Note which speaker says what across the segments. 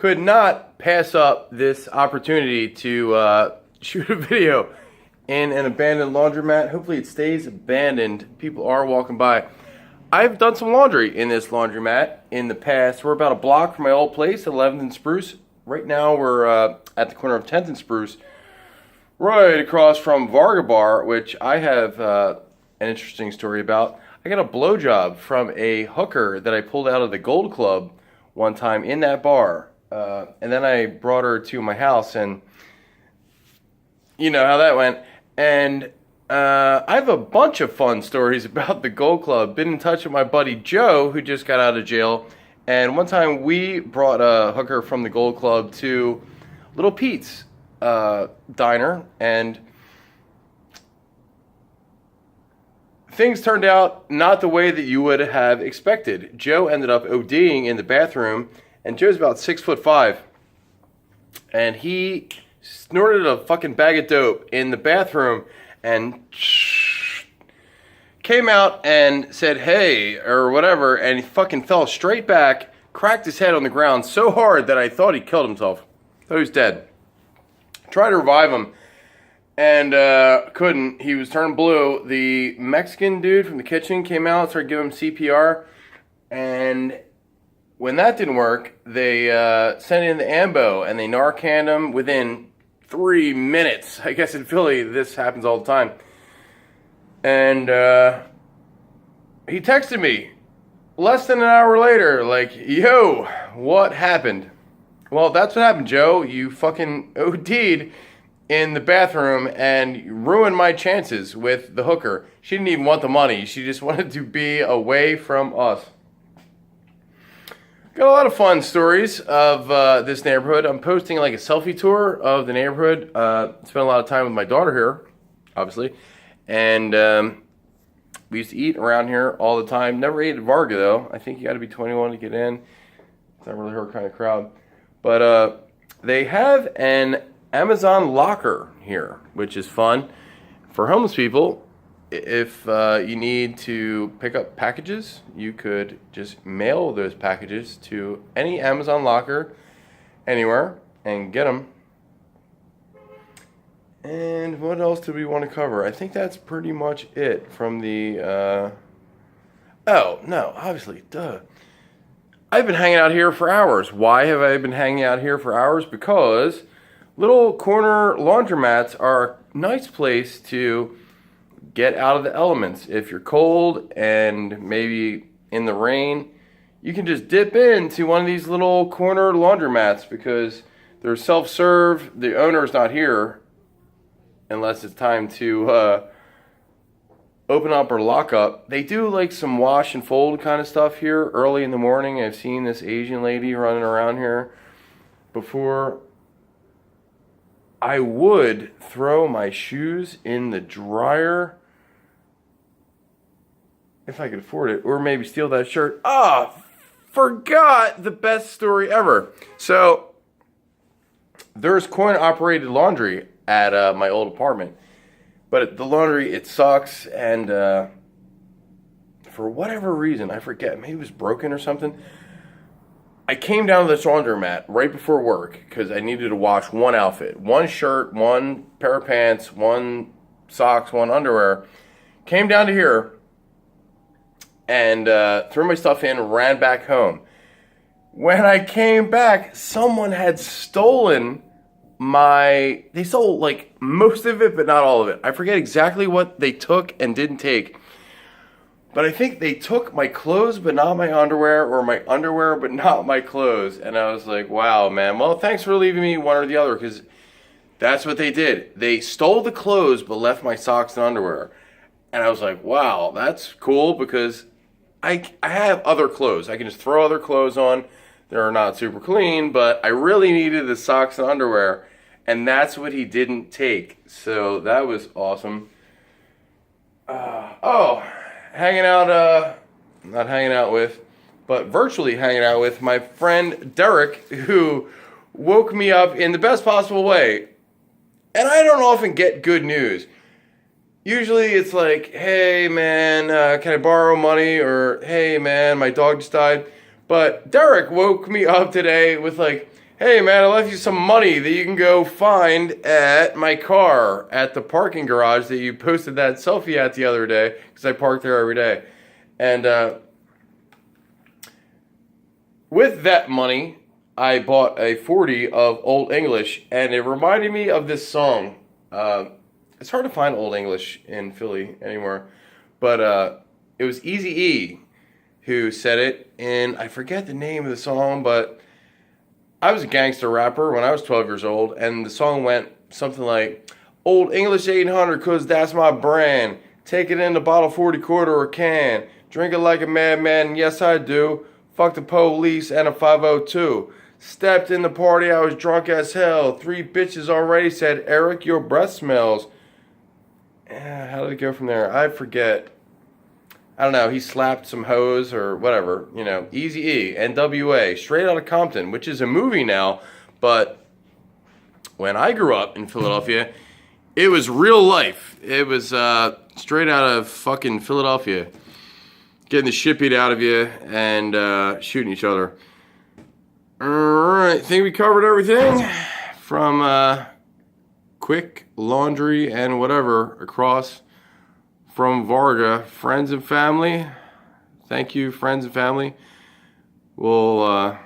Speaker 1: could not pass up this opportunity to shoot a video in an abandoned laundromat. Hopefully it stays abandoned. People are walking by. I've done some laundry in this laundromat in the past. We're about a block from my old place at 11th and Spruce. Right now we're at the corner of 10th and Spruce, right across from Varga Bar, which I have an interesting story about. I got a blowjob from a hooker that I pulled out of the Gold Club one time in that bar. And then I brought her to my house, and you know how that went. And I have a bunch of fun stories about the Gold Club. Been in touch with my buddy Joe, who just got out of jail. And one time we brought a hooker from the Gold Club to Little Pete's diner, and things turned out not the way that you would have expected. Joe ended up ODing in the bathroom, and Joe's about 6'5", and he snorted a fucking bag of dope in the bathroom and came out and said, "Hey," or whatever, and he fucking fell straight back, cracked his head on the ground so hard that I thought he killed himself. Thought he was dead. Tried to revive him, and couldn't. He was turning blue. The Mexican dude from the kitchen came out, started giving him CPR, and when that didn't work, they sent in the ambo, and they Narcaned him within 3 minutes. I guess in Philly, this happens all the time. And he texted me less than an hour later, like, "Yo, what happened?" Well, that's what happened, Joe. You fucking OD'd in the bathroom and ruined my chances with the hooker. She didn't even want the money. She just wanted to be away from us. Got a lot of fun stories of this neighborhood. I'm posting like a selfie tour of the neighborhood. Spent a lot of time with my daughter here, obviously. And we used to eat around here all the time. Never ate at Varga, though. I think you got to be 21 to get in. It's not really her kind of crowd. But they have an Amazon locker here, which is fun for homeless people. If you need to pick up packages, you could just mail those packages to any Amazon locker anywhere and get them. And what else do we want to cover? I think that's pretty much it from the... Oh, no, obviously, duh. I've been hanging out here for hours. Why have I been hanging out here for hours? Because little corner laundromats are a nice place to get out of the elements. If you're cold and maybe in the rain, you can just dip into one of these little corner laundromats because they're self-serve. The owner's not here unless it's time to open up or lock up. They do like some wash and fold kind of stuff here early in the morning. I've seen this Asian lady running around here before. I would throw my shoes in the dryer if I could afford it, or maybe steal that shirt. Forgot the best story ever. So there's coin-operated laundry at my old apartment. But the laundry, it sucks, and for whatever reason, I forget, maybe it was broken or something. I came down to this laundromat right before work because I needed to wash one outfit. One shirt, one pair of pants, one socks, one underwear. Came down to here and threw my stuff in, ran back home. When I came back, someone had stolen they stole like most of it, but not all of it. I forget exactly what they took and didn't take. But I think they took my clothes, but not my underwear, or my underwear, but not my clothes. And I was like, wow, man. Well, thanks for leaving me one or the other, because that's what they did. They stole the clothes, but left my socks and underwear. And I was like, wow, that's cool, because I have other clothes. I can just throw other clothes on. They're not super clean, but I really needed the socks and underwear. And that's what he didn't take. So that was awesome. Hanging out, not hanging out with, but virtually hanging out with my friend Derek, who woke me up in the best possible way. And I don't often get good news. Usually it's like, hey man, can I borrow money? Or hey man, my dog just died. But Derek woke me up today with like, hey man, I left you some money that you can go find at my car at the parking garage that you posted that selfie at the other day, because I park there every day. And with that money, I bought a 40 of Old English, and it reminded me of this song. It's hard to find Old English in Philly anymore, but it was Eazy-E who said it, and I forget the name of the song, but I was a gangster rapper when I was 12 years old, and the song went something like, Old English 800, cause that's my brand. Take it in the bottle, 40 quarter or can. Drink it like a madman, yes I do. Fuck the police and a 502. Stepped in the party, I was drunk as hell. 3 bitches already said, Eric, your breath smells. How did it go from there? I forget. I don't know, he slapped some hoes or whatever, you know. Eazy-E, NWA, Straight Outta Compton, which is a movie now, but when I grew up in Philadelphia, it was real life. It was straight out of fucking Philadelphia. Getting the shit beat out of you and shooting each other. Alright, think we covered everything from quick laundry and whatever across from Varga. Friends and family, thank you, friends and family. We'll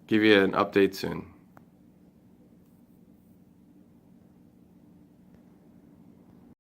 Speaker 1: give you an update soon.